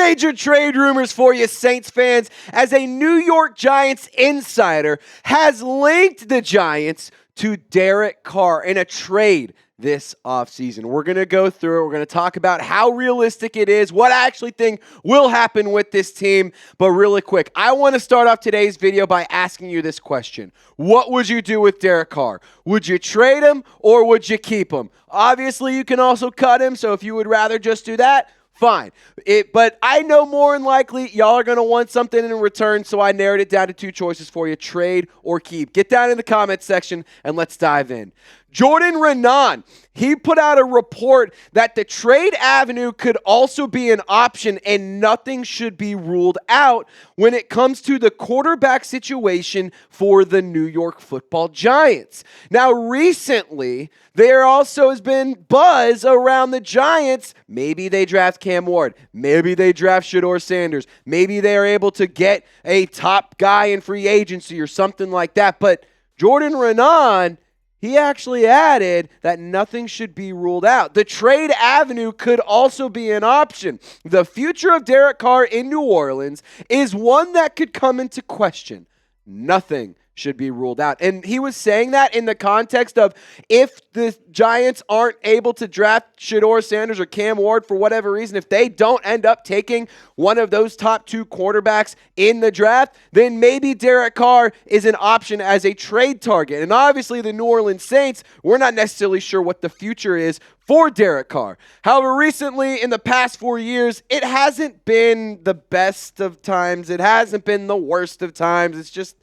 Major trade rumors for you, Saints fans, as a New York Giants insider has linked the Giants to Derek Carr in a trade this offseason. We're going to go through it. We're going to talk about how realistic it is, what I actually think will happen with this team. But really quick, I want to start off today's video by asking you this question. What would you do with Derek Carr? Would you trade him or would you keep him? Obviously, you can also cut him, so if you would rather just do that, fine. But I know more than likely y'all are going to want something in return, so I narrowed it down to two choices for you, trade or keep. Get down in the comments section and let's dive in. Jordan Raanan, he put out a report that the trade avenue could also be an option and nothing should be ruled out when it comes to the quarterback situation for the New York Football Giants. Now, recently, there also has been buzz around the Giants. Maybe they draft Cam Ward. Maybe they draft Shedeur Sanders. Maybe they are able to get a top guy in free agency or something like that. But Jordan Raanan, he actually added that nothing should be ruled out. The trade avenue could also be an option. The future of Derek Carr in New Orleans is one that could come into question. Nothing should be ruled out. And he was saying that in the context of if the Giants aren't able to draft Shedeur Sanders or Cam Ward for whatever reason, if they don't end up taking one of those top two quarterbacks in the draft, then maybe Derek Carr is an option as a trade target. And obviously the New Orleans Saints, we're not necessarily sure what the future is for Derek Carr. However, recently in the past 4 years, it hasn't been the best of times. It hasn't been the worst of times. It's just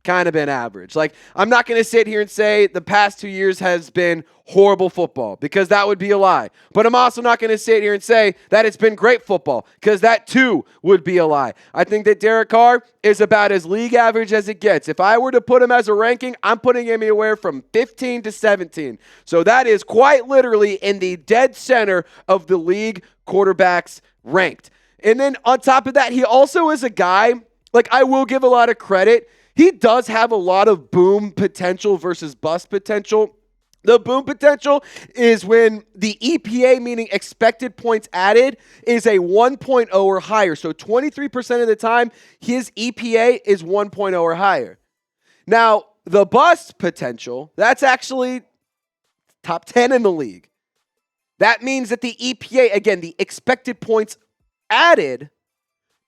kind of been average. Like, I'm not going to sit here and say the past 2 years has been horrible football because that would be a lie. But I'm also not going to sit here and say that it's been great football because that too would be a lie. I think that Derek Carr is about as league average as it gets. If I were to put him as a ranking, I'm putting him anywhere from 15 to 17. So that is quite literally in the dead center of the league quarterbacks ranked. And then on top of that, he also is a guy, like, I will give a lot of credit. He does have a lot of boom potential versus bust potential. The boom potential is when the EPA, meaning expected points added, is a 1.0 or higher. So 23% of the time, his EPA is 1.0 or higher. Now, the bust potential, that's actually top 10 in the league. That means that the EPA, again, the expected points added,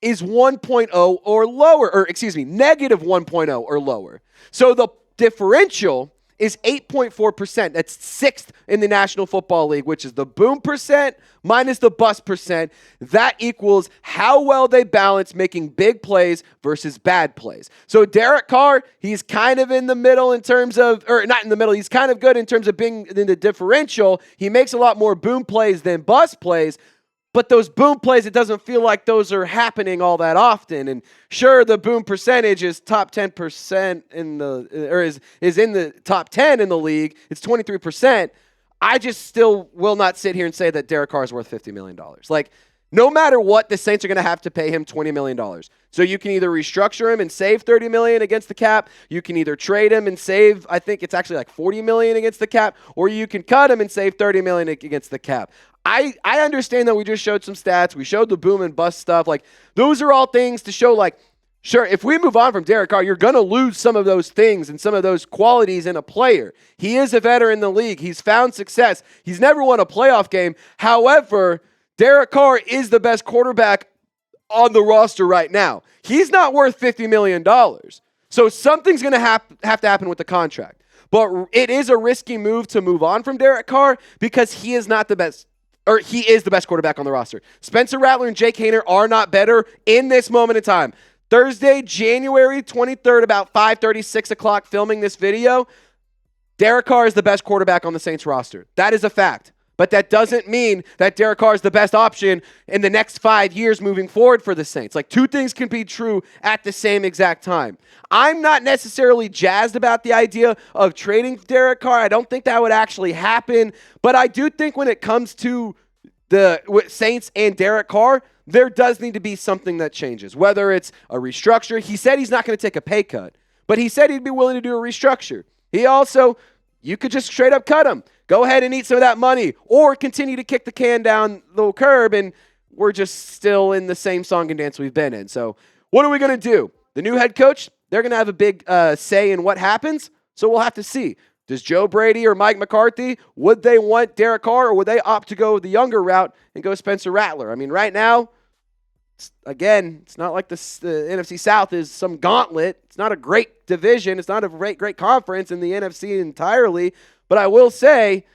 is 1.0 or lower, or negative 1.0 or lower. So the differential is 8.4%. That's sixth in the National Football League, which is the boom percent minus the bust percent. That equals how well they balance making big plays versus bad plays. So Derek Carr, he's kind of in the middle in terms of, or not in the middle, he's kind of good in terms of being in the differential. He makes a lot more boom plays than bust plays. But those boom plays, it doesn't feel like those are happening all that often. And sure, the boom percentage is top 10% is in the top 10 in the league. It's 23%. I just still will not sit here and say that Derek Carr is worth $50 million. Like, no matter what, the Saints are going to have to pay him $20 million. So you can either restructure him and save $30 million against the cap. You can either trade him and save, I think it's actually like $40 million against the cap, or you can cut him and save $30 million against the cap. I understand that we just showed some stats. We showed the boom and bust stuff. Like, those are all things to show, like, sure, if we move on from Derek Carr, you're going to lose some of those things and some of those qualities in a player. He is a veteran in the league. He's found success. He's never won a playoff game. However, Derek Carr is the best quarterback on the roster right now. He's not worth $50 million. So something's going to have to happen with the contract. But it is a risky move to move on from Derek Carr because he is not the best. Or he is the best quarterback on the roster. Spencer Rattler and Jake Haener are not better in this moment in time. Thursday, January 23rd, about 5:30, 6 o'clock, filming this video. Derek Carr is the best quarterback on the Saints roster. That is a fact. But that doesn't mean that Derek Carr is the best option in the next 5 years moving forward for the Saints. Like, two things can be true at the same exact time. I'm not necessarily jazzed about the idea of trading Derek Carr. I don't think that would actually happen. But I do think when it comes to the Saints and Derek Carr, there does need to be something that changes, whether it's a restructure. He said he's not going to take a pay cut, but he said he'd be willing to do a restructure. He also, you could just straight up cut him. Go ahead and eat some of that money or continue to kick the can down the curb and we're just still in the same song and dance we've been in. So what are we going to do? The new head coach, they're going to have a big say in what happens, so we'll have to see. Does Joe Brady or Mike McCarthy, would they want Derek Carr, or would they opt to go the younger route and go Spencer Rattler? I mean, right now, again, it's not like the NFC South is some gauntlet. It's not a great division. It's not a great conference in the NFC entirely. But I will say,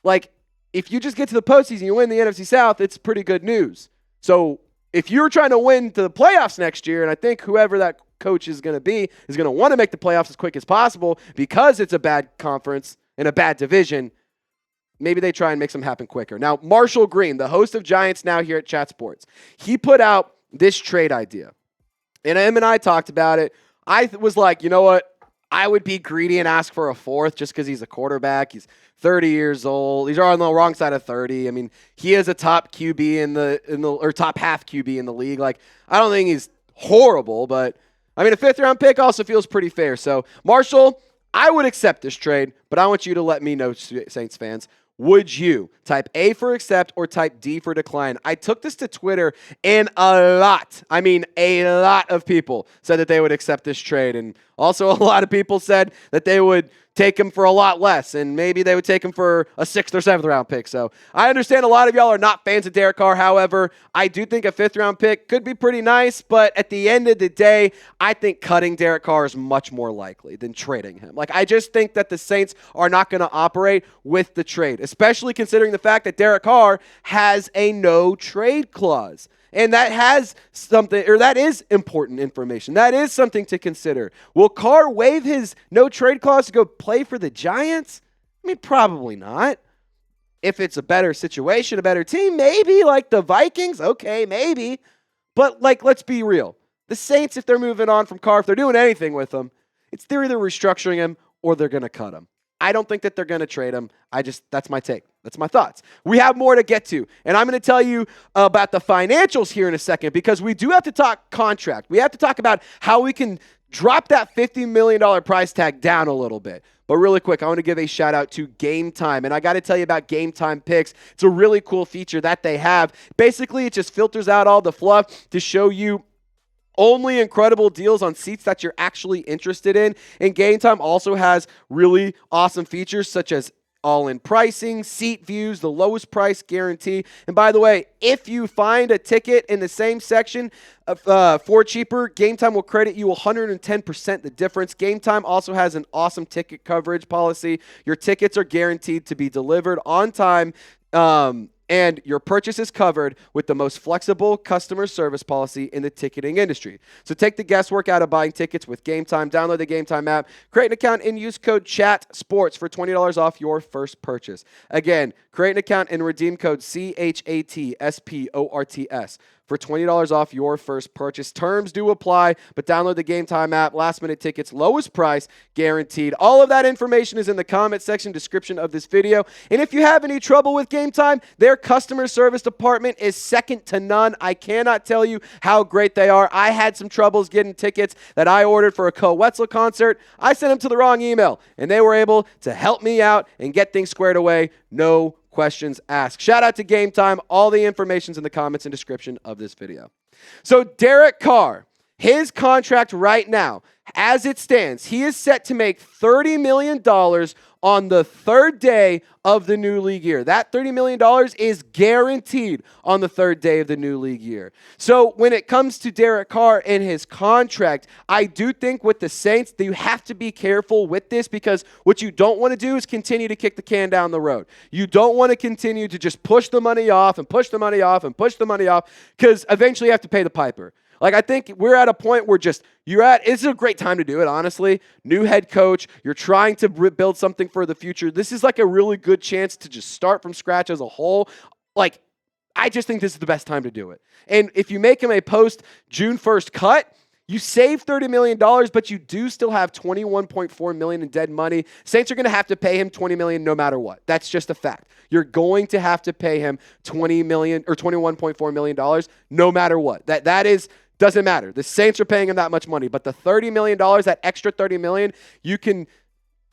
like, if you just get to the postseason, you win the NFC South, it's pretty good news. So if you're trying to win to the playoffs next year, and I think whoever that coach is going to be is going to want to make the playoffs as quick as possible because it's a bad conference and a bad division, maybe they try and make something happen quicker. Now, Marshall Green, the host of Giants Now here at Chat Sports, he put out this trade idea. And him and I talked about it. I was like, you know what? I would be greedy and ask for a fourth just because he's a quarterback. He's 30 years old. He's on the wrong side of 30. I mean, he is a top QB or top half QB in the league. Like, I don't think he's horrible, but I mean, a 5th-round pick also feels pretty fair. So, Marshall, I would accept this trade, but I want you to let me know, Saints fans. Would you type A for accept or type D for decline? I took this to Twitter, and a lot of people said that they would accept this trade. And also a lot of people said that they would take him for a lot less, and maybe they would take him for a 6th or 7th round pick. So I understand a lot of y'all are not fans of Derek Carr. However, I do think a 5th round pick could be pretty nice, but at the end of the day, I think cutting Derek Carr is much more likely than trading him. Like, I just think that the Saints are not going to operate with the trade, especially considering the fact that Derek Carr has a no trade clause. And that has something, or that is important information. That is something to consider. Will Carr waive his no trade clause to go play for the Giants? I mean, probably not. If it's a better situation, a better team, maybe, like the Vikings, okay, maybe. But, like, let's be real. The Saints, if they're moving on from Carr, if they're doing anything with him, they're either restructuring him or they're going to cut him. I don't think that they're going to trade him. That's my take. That's my thoughts. We have more to get to, and I'm going to tell you about the financials here in a second because we do have to talk contract. We have to talk about how we can drop that $50 million price tag down a little bit. But really quick, I want to give a shout out to Game Time, and I got to tell you about Game Time Picks. It's a really cool feature that they have. Basically, it just filters out all the fluff to show you only incredible deals on seats that you're actually interested in. And Game Time also has really awesome features such as all-in pricing, seat views, the lowest price guarantee. And by the way, if you find a ticket in the same section for cheaper, Game Time will credit you 110% the difference. Game Time also has an awesome ticket coverage policy. Your tickets are guaranteed to be delivered on time, and your purchase is covered with the most flexible customer service policy in the ticketing industry. So take the guesswork out of buying tickets with Game Time. Download the Game Time app, create an account, and use code CHATSPORTS for $20 off your first purchase. Again, create an account and redeem code CHATSPORTS for $20 off your first purchase. Terms do apply, but download the Game Time app. Last-minute tickets, lowest price, guaranteed. All of that information is in the comment section description of this video. And if you have any trouble with Game Time, their customer service department is second to none. I cannot tell you how great they are. I had some troubles getting tickets that I ordered for a Cole Wetzel concert. I sent them to the wrong email, and they were able to help me out and get things squared away. No questions asked. Shout out to Game Time. All the information's in the comments and description of this video. So Derek Carr, his contract right now, as it stands, he is set to make $30 million on the 3rd day of the new league year. That $30 million is guaranteed on the 3rd day of the new league year. So when it comes to Derek Carr and his contract, I do think with the Saints that you have to be careful with this because what you don't want to do is continue to kick the can down the road. You don't want to continue to just push the money off and push the money off and push the money off because eventually you have to pay the piper. Like, I think we're at a point where it's a great time to do it, honestly. New head coach, you're trying to build something for the future. This is like a really good chance to just start from scratch as a whole. Like, I just think this is the best time to do it. And if you make him a post-June 1st cut, you save $30 million, but you do still have $21.4 million in dead money. Saints are going to have to pay him $20 million no matter what. That's just a fact. You're going to have to pay him $20 million or $21.4 million no matter what. Doesn't matter. The Saints are paying him that much money, but the $30 million, that extra $30 million, you can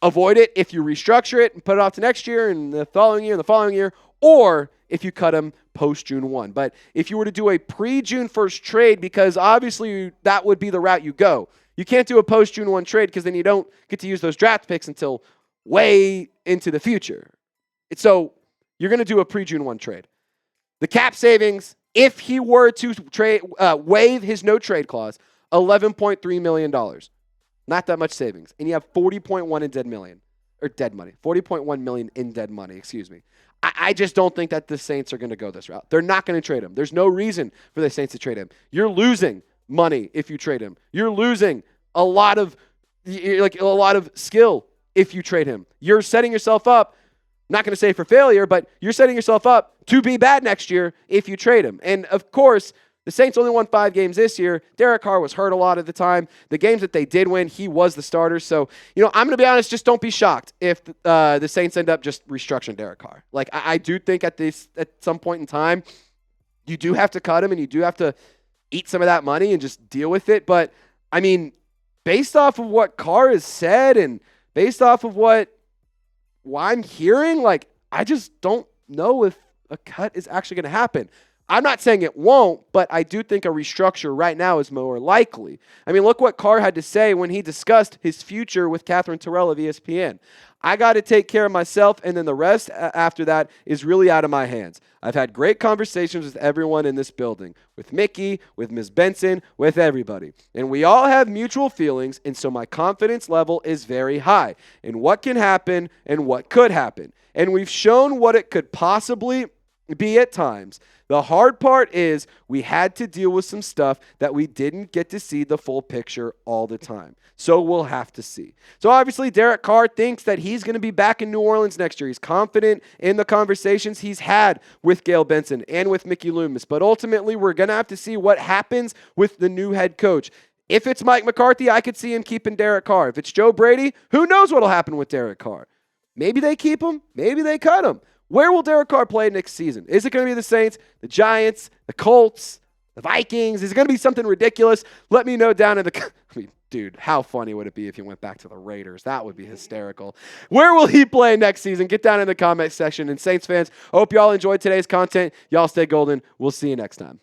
avoid it if you restructure it and put it off to next year and the following year and the following year, or if you cut him post-June 1. But if you were to do a pre-June 1st trade, because obviously that would be the route you go. You can't do a post-June 1 trade because then you don't get to use those draft picks until way into the future. So you're going to do a pre-June 1 trade. The cap savings, if he were to trade, waive his no-trade clause, $11.3 million. Not that much savings. And you have $40.1 in dead money. $40.1 million in dead money, excuse me. I just don't think that the Saints are going to go this route. They're not going to trade him. There's no reason for the Saints to trade him. You're losing money if you trade him. You're losing a lot of skill if you trade him. You're setting yourself up, not going to say for failure, but you're setting yourself up to be bad next year if you trade him. And of course, the Saints only won 5 games this year. Derek Carr was hurt a lot of the time. The games that they did win, he was the starter. So, I'm going to be honest, just don't be shocked if the Saints end up just restructuring Derek Carr. Like, I do think at some point in time, you do have to cut him and you do have to eat some of that money and just deal with it. But, I mean, based off of what Carr has said and based off of what I'm hearing, like, I just don't know if a cut is actually going to happen. I'm not saying it won't, but I do think a restructure right now is more likely. I mean, look what Carr had to say when he discussed his future with Catherine Terrell of ESPN. I got to take care of myself, and then the rest after that is really out of my hands. I've had great conversations with everyone in this building, with Mickey, with Ms. Benson, with everybody. And we all have mutual feelings, and so my confidence level is very high in what can happen and what could happen. And we've shown what it could possibly be at times. The hard part is we had to deal with some stuff that we didn't get to see the full picture all the time. So we'll have to see. So obviously Derek Carr thinks that he's going to be back in New Orleans next year. He's confident in the conversations he's had with Gayle Benson and with Mickey Loomis. But ultimately we're going to have to see what happens with the new head coach. If it's Mike McCarthy, I could see him keeping Derek Carr. If it's Joe Brady, who knows what will happen with Derek Carr? Maybe they keep him. Maybe they cut him. Where will Derek Carr play next season? Is it going to be the Saints, the Giants, the Colts, the Vikings? Is it going to be something ridiculous? Let me know down in the... Dude, how funny would it be if he went back to the Raiders? That would be hysterical. Where will he play next season? Get down in the comment section. And Saints fans, I hope y'all enjoyed today's content. Y'all stay golden. We'll see you next time.